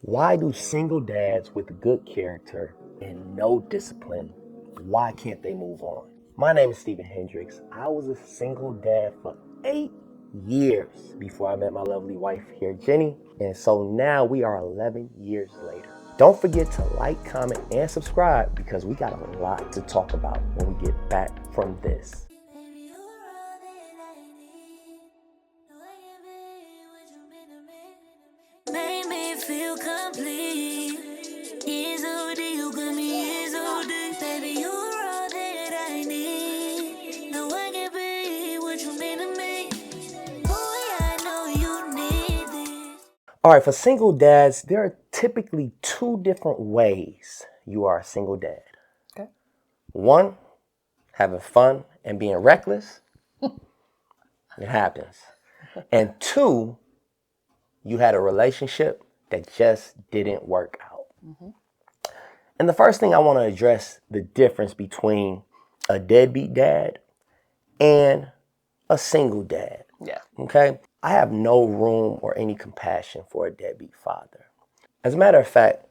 Why do single dads with good character and no discipline, why can't they move on? My name is Stephen Hendrix. I was a single dad for 8 years before I met my lovely wife here, Jenni. And so now we are 11 years later. Don't forget to like, comment, and subscribe because we got a lot to talk about when we get back from this. Make me feel complete. Is OD, you got me, is OD. Baby, you're all that I need. No one can be what you mean to me. Boy, I know you need this. All right, for single dads, there are typically 2 different ways you are a single dad. Okay. 1, having fun and being reckless. It happens. And 2, you had a relationship that just didn't work out. Mm-hmm. And the first thing I want to address the difference between a deadbeat dad and a single dad. Yeah. Okay? I have no room or any compassion for a deadbeat father. As a matter of fact,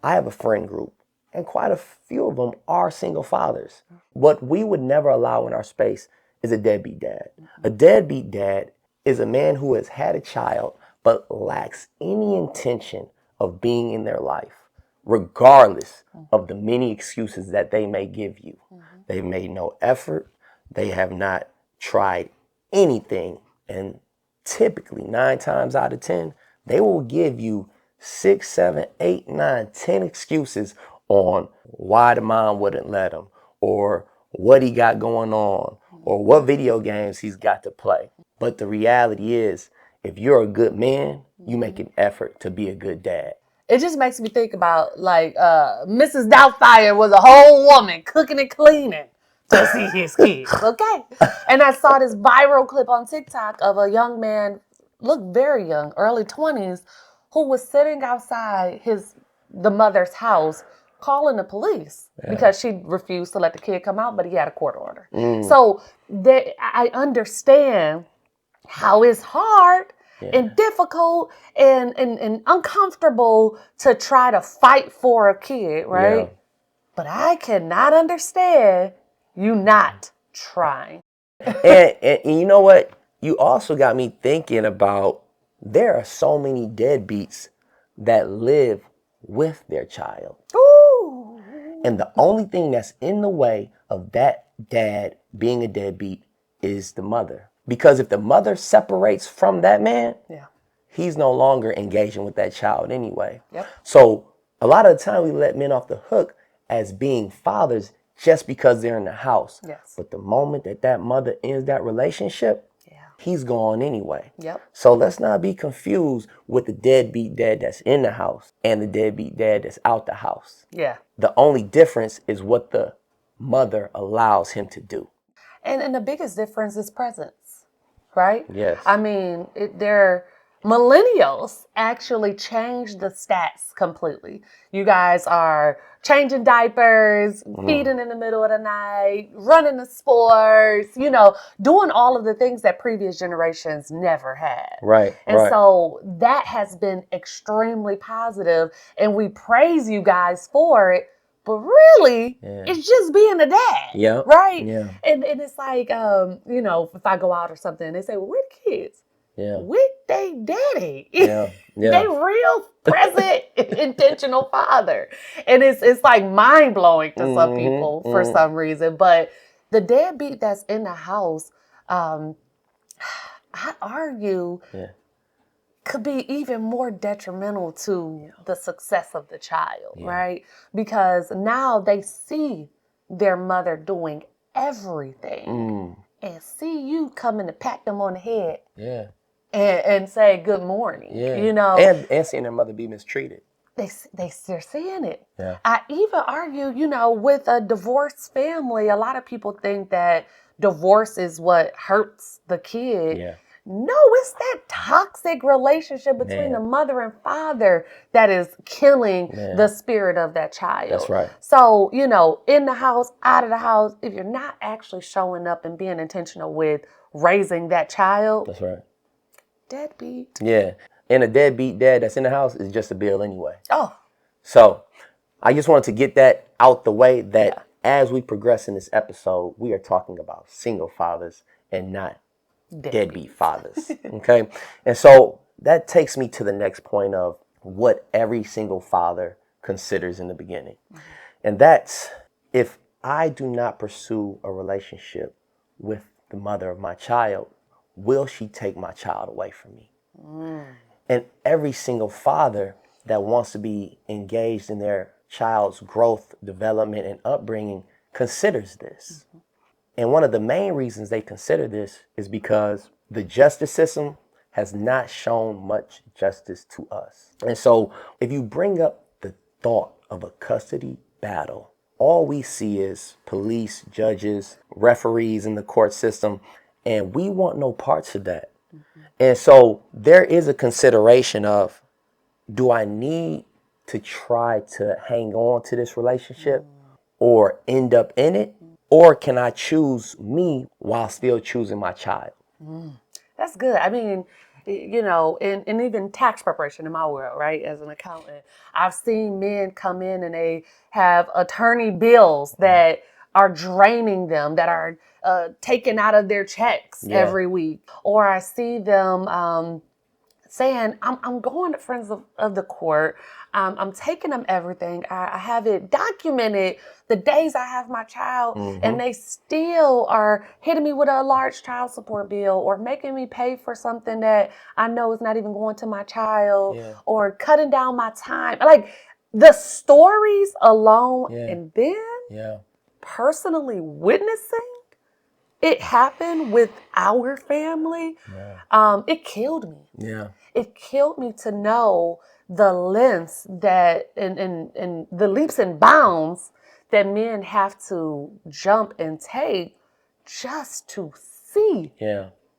I have a friend group, and quite a few of them are single fathers. What we would never allow in our space is a deadbeat dad. A deadbeat dad is a man who has had a child but lacks any intention of being in their life, regardless of the many excuses that they may give you. They've made no effort. They have not tried anything. And typically, 9 times out of 10, they will give you 6, 7, 8, 9, 10 excuses on why the mom wouldn't let him, or what he got going on, or what video games he's got to play. But the reality is, if you're a good man, you make an effort to be a good dad. It just makes me think about like Mrs. Doubtfire was a whole woman cooking and cleaning to see his kids. Okay. And I saw this viral clip on TikTok of a young man, looked very young, early 20s, who was sitting outside the mother's house calling the police because she refused to let the kid come out, but he had a court order. So I understand how it's hard and difficult and uncomfortable to try to fight for a kid, right? Yeah. But I cannot understand you not trying. And you know what? You also got me thinking about there are so many deadbeats that live with their child. Ooh. And the only thing that's in the way of that dad being a deadbeat is the mother. Because if the mother separates from that man, he's no longer engaging with that child anyway. Yep. So a lot of the time we let men off the hook as being fathers just because they're in the house. Yes. But the moment that mother ends that relationship, he's gone anyway. Yep. So let's not be confused with the deadbeat dad that's in the house and the deadbeat dad that's out the house. Yeah. The only difference is what the mother allows him to do. And the biggest difference is presence, right? Yes. I mean, millennials actually changed the stats completely. You guys are changing diapers, feeding in the middle of the night, running the sports, doing all of the things that previous generations never had. Right. And so that has been extremely positive, and we praise you guys for it. But really, it's just being a dad, right? Yeah. And it's like, if I go out or something, they say, well, where the kids? Yeah. With they daddy. Yeah. They real present, intentional father. And it's like mind blowing to some people for some reason. But the deadbeat that's in the house, I argue, could be even more detrimental to the success of the child, right? Because now they see their mother doing everything and see you coming to pat them on the head. Yeah. And say good morning, and seeing their mother be mistreated. They're seeing it. Yeah. I even argue, with a divorced family, a lot of people think that divorce is what hurts the kid. Yeah. No, it's that toxic relationship between the mother and father that is killing the spirit of that child. That's right. So, in the house, out of the house, if you're not actually showing up and being intentional with raising that child. That's right. Deadbeat. Yeah. And a deadbeat dad that's in the house is just a bill anyway. Oh, So I just wanted to get that out the way that as we progress in this episode, we are talking about single fathers and not deadbeat fathers. Okay. And so that takes me to the next point of what every single father considers in the beginning. And that's, if I do not pursue a relationship with the mother of my child, will she take my child away from me? And every single father that wants to be engaged in their child's growth, development, and upbringing considers this. And one of the main reasons they consider this is because the justice system has not shown much justice to us. And so if you bring up the thought of a custody battle, all we see is police, judges, referees in the court system, and we want no parts of that. And so there is a consideration of, do I need to try to hang on to this relationship or end up in it? Or can I choose me while still choosing my child? that's good. I mean, you know, and even tax preparation in my world, right? As an accountant, I've seen men come in and they have attorney bills that are draining them, that are taken out of their checks every week. Or I see them saying, I'm going to Friends of the Court. I'm taking them everything. I have it documented the days I have my child, and they still are hitting me with a large child support bill or making me pay for something that I know is not even going to my child or cutting down my time. Like the stories alone, and then personally witnessing it happen with our family, it killed me. Yeah. It killed me to know the lengths that and the leaps and bounds that men have to jump and take just to see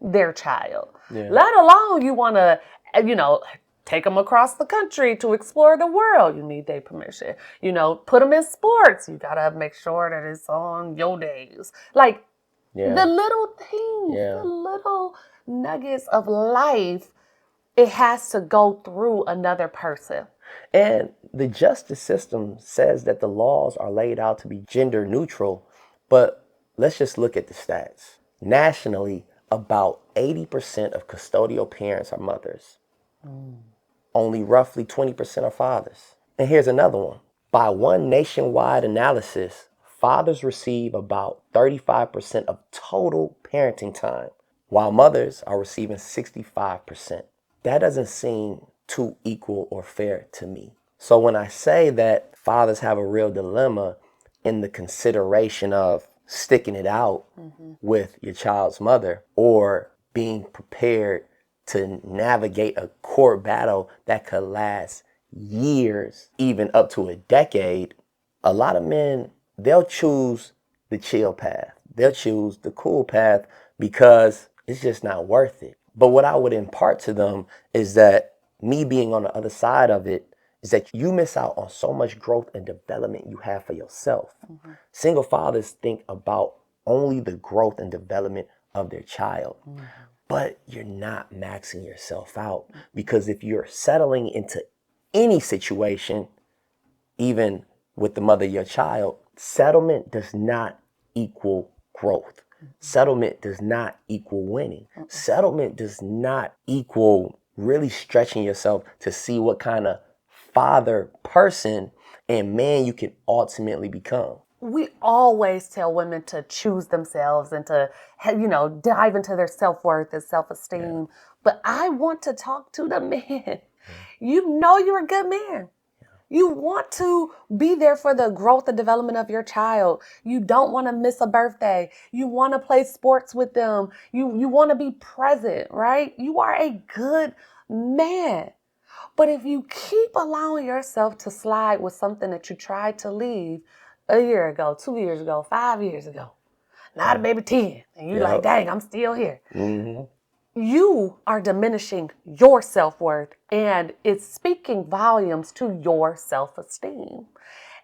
their child. Let alone you want to, you know, take them across the country to explore the world. You need their permission. You know, put them in sports. You got to make sure that it's on your days. Like the little things, the little nuggets of life, it has to go through another person. And the justice system says that the laws are laid out to be gender neutral, but let's just look at the stats. Nationally, about 80% of custodial parents are mothers. Only roughly 20% are fathers. And here's another one. By one nationwide analysis, fathers receive about 35% of total parenting time, while mothers are receiving 65%. That doesn't seem too equal or fair to me. So when I say that fathers have a real dilemma in the consideration of sticking it out with your child's mother or being prepared to navigate a court battle that could last years, even up to a decade, a lot of men, they'll choose the chill path. They'll choose the cool path because it's just not worth it. But what I would impart to them is that me being on the other side of it is that you miss out on so much growth and development you have for yourself. Single fathers think about only the growth and development of their child. But you're not maxing yourself out, because if you're settling into any situation, even with the mother of your child, settlement does not equal growth. Settlement does not equal winning. Settlement does not equal really stretching yourself to see what kind of father, person, and man you can ultimately become. We always tell women to choose themselves and to, you know, dive into their self-worth and self-esteem. But I want to talk to the man. You know you're a good man. You want to be there for the growth and development of your child. You don't want to miss a birthday. You want to play sports with them. You want to be present, right? You are a good man. But if you keep allowing yourself to slide with something that you tried to leave a year ago, 2 years ago, 5 years ago, now maybe 10, and you're like, dang, I'm still here. You are diminishing your self-worth, and it's speaking volumes to your self-esteem.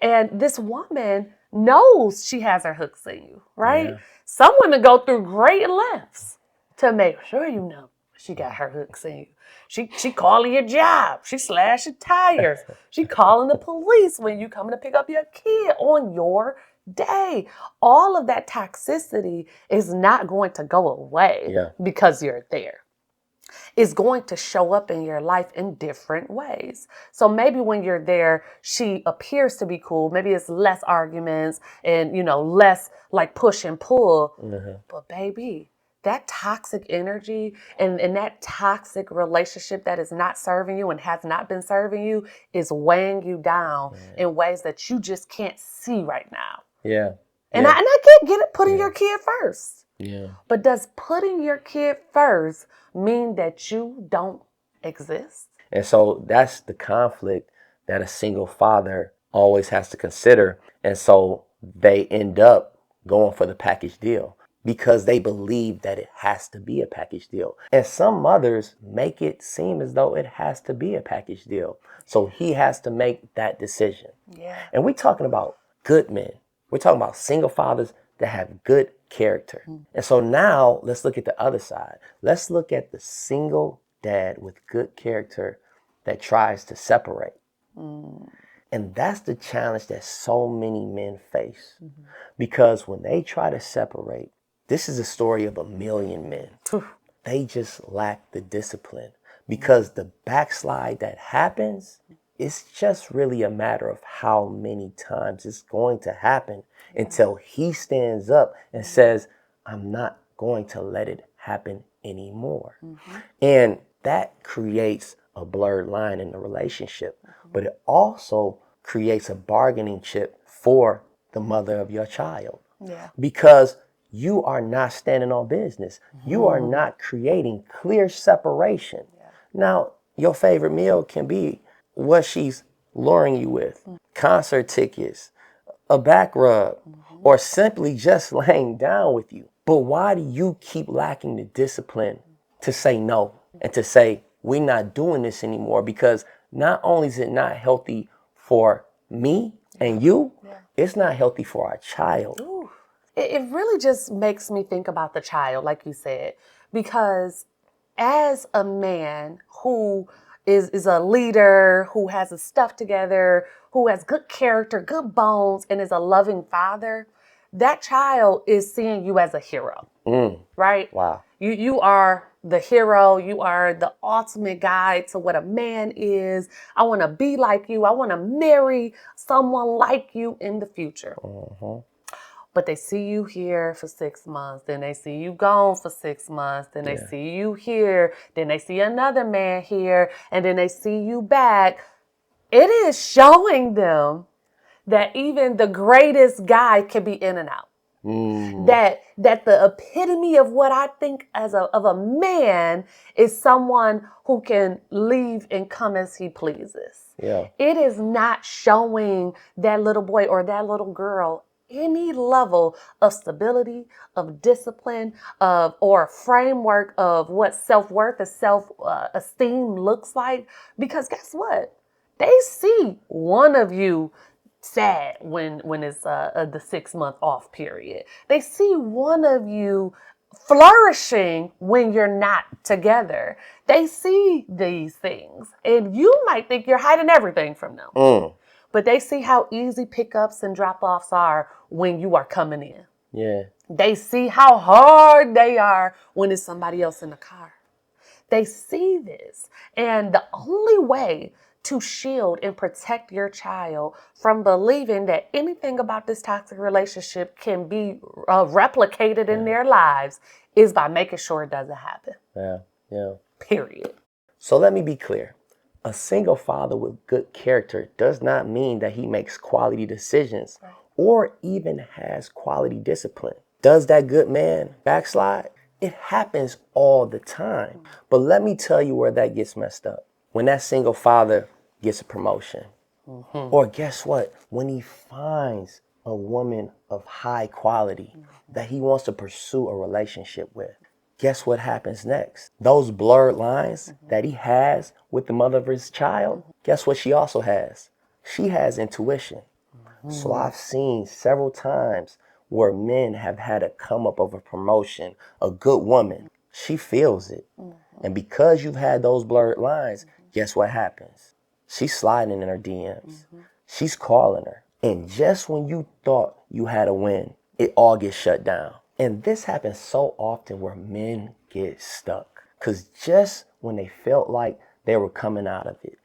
And this woman knows she has her hooks in you, right? Some women go through great lengths to make sure you know she got her hooks in you. She calling your job. She slashing tires. She calling the police when you coming to pick up your kid on your day. All of that toxicity is not going to go away because you're there. It's going to show up in your life in different ways. So maybe when you're there, she appears to be cool. Maybe it's less arguments and, less like push and pull. But baby, that toxic energy and that toxic relationship that is not serving you and has not been serving you is weighing you down in ways that you just can't see right now. Yeah. And I get it, putting your kid first. Yeah. But does putting your kid first mean that you don't exist? And so that's the conflict that a single father always has to consider. And so they end up going for the package deal because they believe that it has to be a package deal. And some mothers make it seem as though it has to be a package deal. So he has to make that decision. Yeah. And we're talking about good men. We're talking about single fathers that have good character. And so now let's look at the other side. Let's look at the single dad with good character that tries to separate. And that's the challenge that so many men face. Because when they try to separate, this is a story of a million men. They just lack the discipline. Because the backslide that happens, it's just really a matter of how many times it's going to happen until he stands up and says, I'm not going to let it happen anymore. And that creates a blurred line in the relationship, but it also creates a bargaining chip for the mother of your child. Because you are not standing on business. You are not creating clear separation. Now, your favorite meal can be what she's luring you with, concert tickets, a back rub, or simply just laying down with you. But why do you keep lacking the discipline to say no and to say, we're not doing this anymore? Because not only is it not healthy for me and you, it's not healthy for our child. It really just makes me think about the child, like you said, because as a man who is a leader, who has his stuff together, who has good character, good bones, and is a loving father, that child is seeing you as a hero, right? Wow. You are the hero. You are the ultimate guide to what a man is. I want to be like you. I want to marry someone like you in the future. But they see you here for 6 months, then they see you gone for 6 months, then they see you here, then they see another man here, and then they see you back. It is showing them that even the greatest guy can be in and out. That the epitome of what I think of a man is someone who can leave and come as he pleases. It is not showing that little boy or that little girl any level of stability, of discipline, or a framework of what self-worth and self-esteem looks like. Because guess what? They see one of you sad when it's the 6 month off period. They see one of you flourishing when you're not together. They see these things, and you might think you're hiding everything from them. But they see how easy pickups and drop-offs are when you are coming in. They see how hard they are when it's somebody else in the car. They see this. And the only way to shield and protect your child from believing that anything about this toxic relationship can be replicated in their lives is by making sure it doesn't happen. Period. So let me be clear. A single father with good character does not mean that he makes quality decisions or even has quality discipline. Does that good man backslide? It happens all the time. But let me tell you where that gets messed up. When that single father gets a promotion, or guess what? When he finds a woman of high quality that he wants to pursue a relationship with, guess what happens next? Those blurred lines that he has with the mother of his child, guess what she also has? She has intuition. So I've seen several times where men have had a come up of a promotion, a good woman. She feels it. And because you've had those blurred lines, guess what happens? She's sliding in her DMs. She's calling her. And just when you thought you had a win, it all gets shut down. And this happens so often where men get stuck. Because just when they felt like they were coming out of it,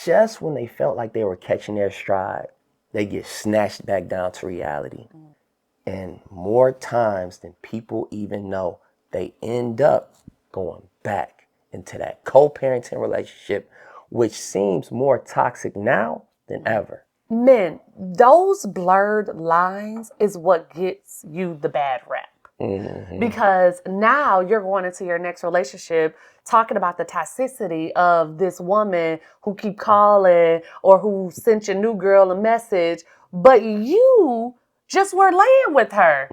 just when they felt like they were catching their stride, they get snatched back down to reality. And more times than people even know, they end up going back into that co-parenting relationship, which seems more toxic now than ever. Men, those blurred lines is what gets you the bad rap. Because now you're going into your next relationship talking about the toxicity of this woman who keep calling or who sent your new girl a message, but you just were laying with her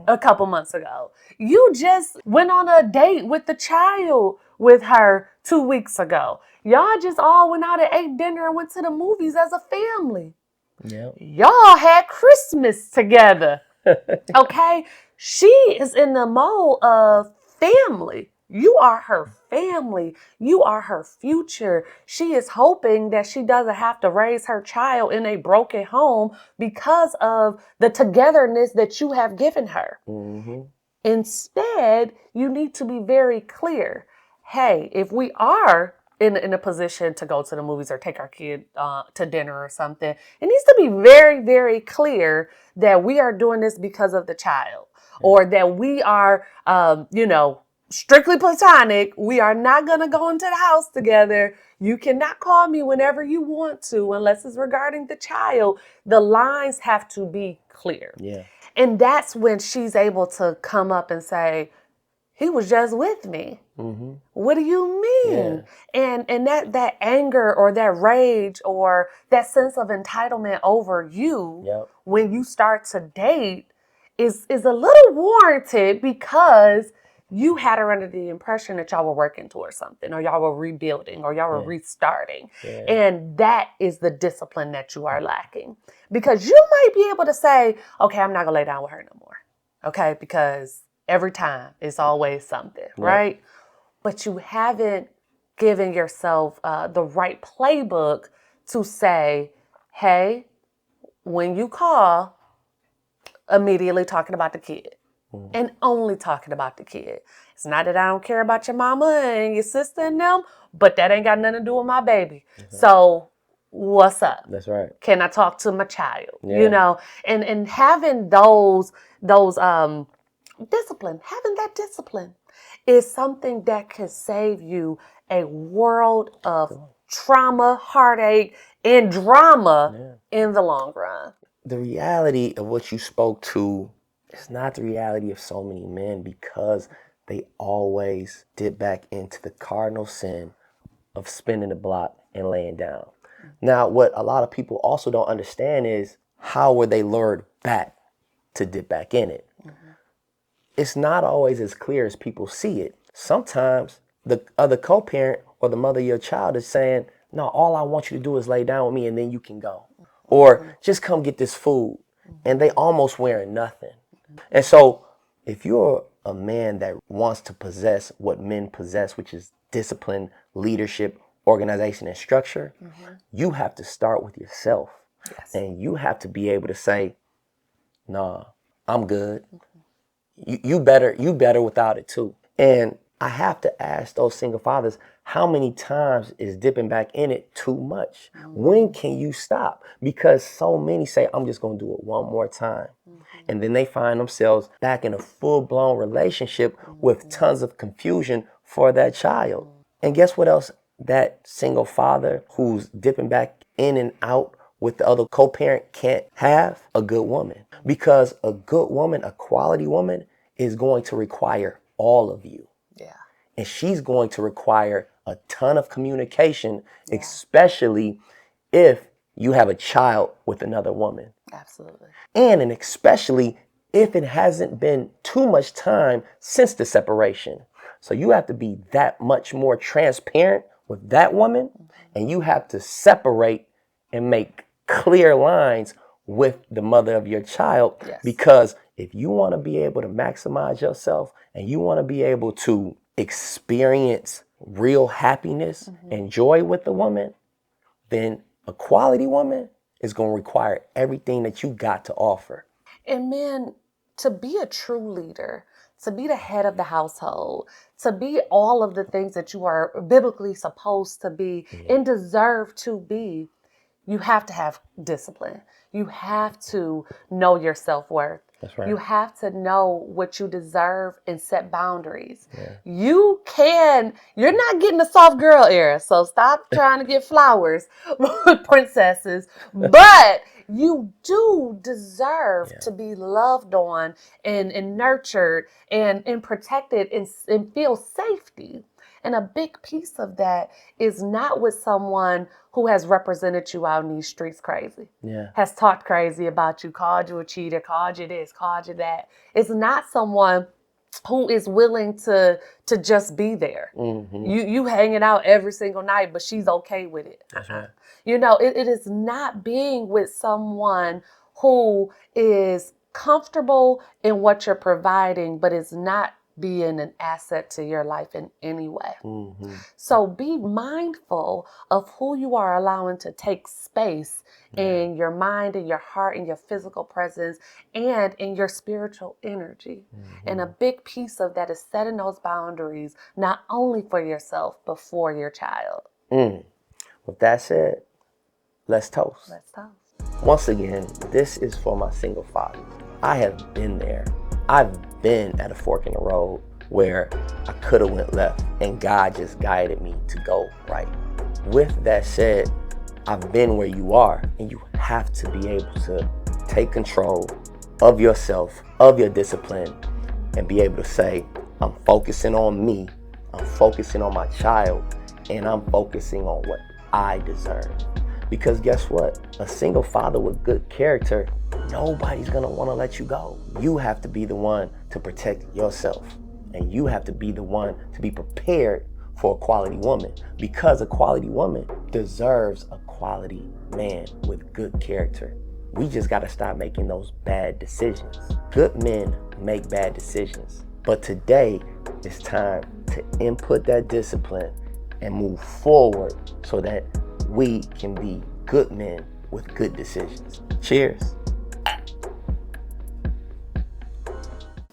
a couple months ago. You just went on a date with the child with her 2 weeks ago. Y'all just all went out and ate dinner and went to the movies as a family. Yep. Y'all had Christmas together. Okay? She is in the mode of family. You are her family. You are her future. She is hoping that she doesn't have to raise her child in a broken home because of the togetherness that you have given her. Instead, you need to be very clear. Hey, if we are in a position to go to the movies or take our kid to dinner or something, it needs to be very, very clear that we are doing this because of the child, or that we are, strictly platonic. We are not going to go into the house together. You cannot call me whenever you want to unless it's regarding the child. The lines have to be clear. Yeah. And that's when she's able to come up and say, he was just with me. What do you mean? Yeah. And that anger or that rage or that sense of entitlement over you when you start to date is a little warranted because you had her under the impression that y'all were working towards something, or y'all were rebuilding, or y'all were restarting. And that is the discipline that you are lacking. Because you might be able to say, okay, I'm not gonna lay down with her no more. Okay, because every time it's always something, right? But you haven't given yourself the right playbook to say, hey, when you call, immediately talking about the kid. And only talking about the kid. It's not that I don't care about your mama and your sister and them, but that ain't got nothing to do with my baby. So what's up? That's right. Can I talk to my child? You know, and having those discipline, having that discipline is something that can save you a world of trauma, heartache, and drama in the long run. The reality of what you spoke to is not the reality of so many men, because they always dip back into the cardinal sin of spinning the block and laying down. Now, what a lot of people also don't understand is how were they lured back to dip back in it? It's not always as clear as people see it. Sometimes the other co-parent or the mother of your child is saying, no, all I want you to do is lay down with me and then you can go. Or just come get this food. And they almost wearing nothing. And so if you're a man that wants to possess what men possess, which is discipline, leadership, organization, and structure, you have to start with yourself. And you have to be able to say, nah, I'm good. You better without it too. And I have to ask those single fathers, how many times is dipping back in it too much? When can you stop? Because so many say, I'm just going to do it one more time. And then they find themselves back in a full-blown relationship with tons of confusion for that child. And guess what else that single father who's dipping back in and out with the other co-parent can't have? A good woman. Because a good woman, a quality woman, is going to require all of you. And she's going to require a ton of communication, especially if you have a child with another woman. Absolutely. And especially if it hasn't been too much time since the separation. So you have to be that much more transparent with that woman, and you have to separate and make clear lines with the mother of your child. Because if you want to be able to maximize yourself and you want to be able to experience real happiness and joy with the woman, then a quality woman is going to require everything that you got to offer. And men, to be a true leader, to be the head of the household, to be all of the things that you are biblically supposed to be and deserve to be, you have to have discipline. You have to know your self-worth. That's right. You have to know what you deserve and set boundaries. Yeah. You're not getting the soft girl era, so stop trying to get flowers, princesses. But you do deserve to be loved on and nurtured and protected and feel safety. And a big piece of that is not with someone who has represented you out in these streets crazy. Yeah. Has talked crazy about you, called you a cheater, called you this, called you that. It's not someone who is willing to just be there. You hanging out every single night, but she's okay with it. That's right. It is not being with someone who is comfortable in what you're providing, but is not being an asset to your life in any way. So be mindful of who you are allowing to take space in your mind, in your heart, in your physical presence, and in your spiritual energy. And a big piece of that is setting those boundaries, not only for yourself, but for your child. With that said, let's toast. Let's talk. Once again, this is for my single fathers. I have been there. I've been at a fork in the road where I could have went left and God just guided me to go right. With that said, I've been where you are, and you have to be able to take control of yourself, of your discipline, and be able to say, I'm focusing on me, I'm focusing on my child, and I'm focusing on what I deserve. Because guess what? A single father with good character, nobody's gonna wanna let you go. You have to be the one to protect yourself. And you have to be the one to be prepared for a quality woman. Because a quality woman deserves a quality man with good character. We just gotta stop making those bad decisions. Good men make bad decisions. But today, it's time to input that discipline and move forward so that we can be good men with good decisions. Cheers.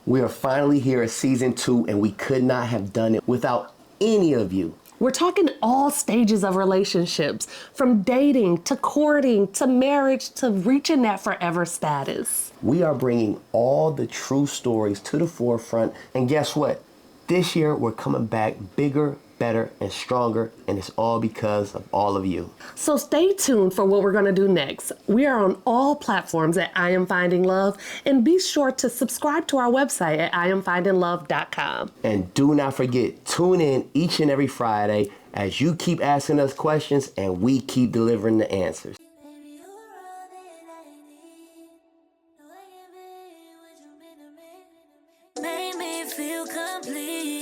We are finally here at season 2, and we could not have done it without any of you. We're talking all stages of relationships, from dating to courting to marriage to reaching that forever status. We are bringing all the true stories to the forefront, and guess what? This year, we're coming back bigger, better, and stronger, and it's all because of all of you. So stay tuned for what we're going to do next. We are on all platforms at I Am Finding Love, and be sure to subscribe to our website at IamFindingLove.com. And do not forget, tune in each and every Friday as you keep asking us questions and we keep delivering the answers. Baby, you're all that I need. No, I can't be what you mean to me. Make me feel complete.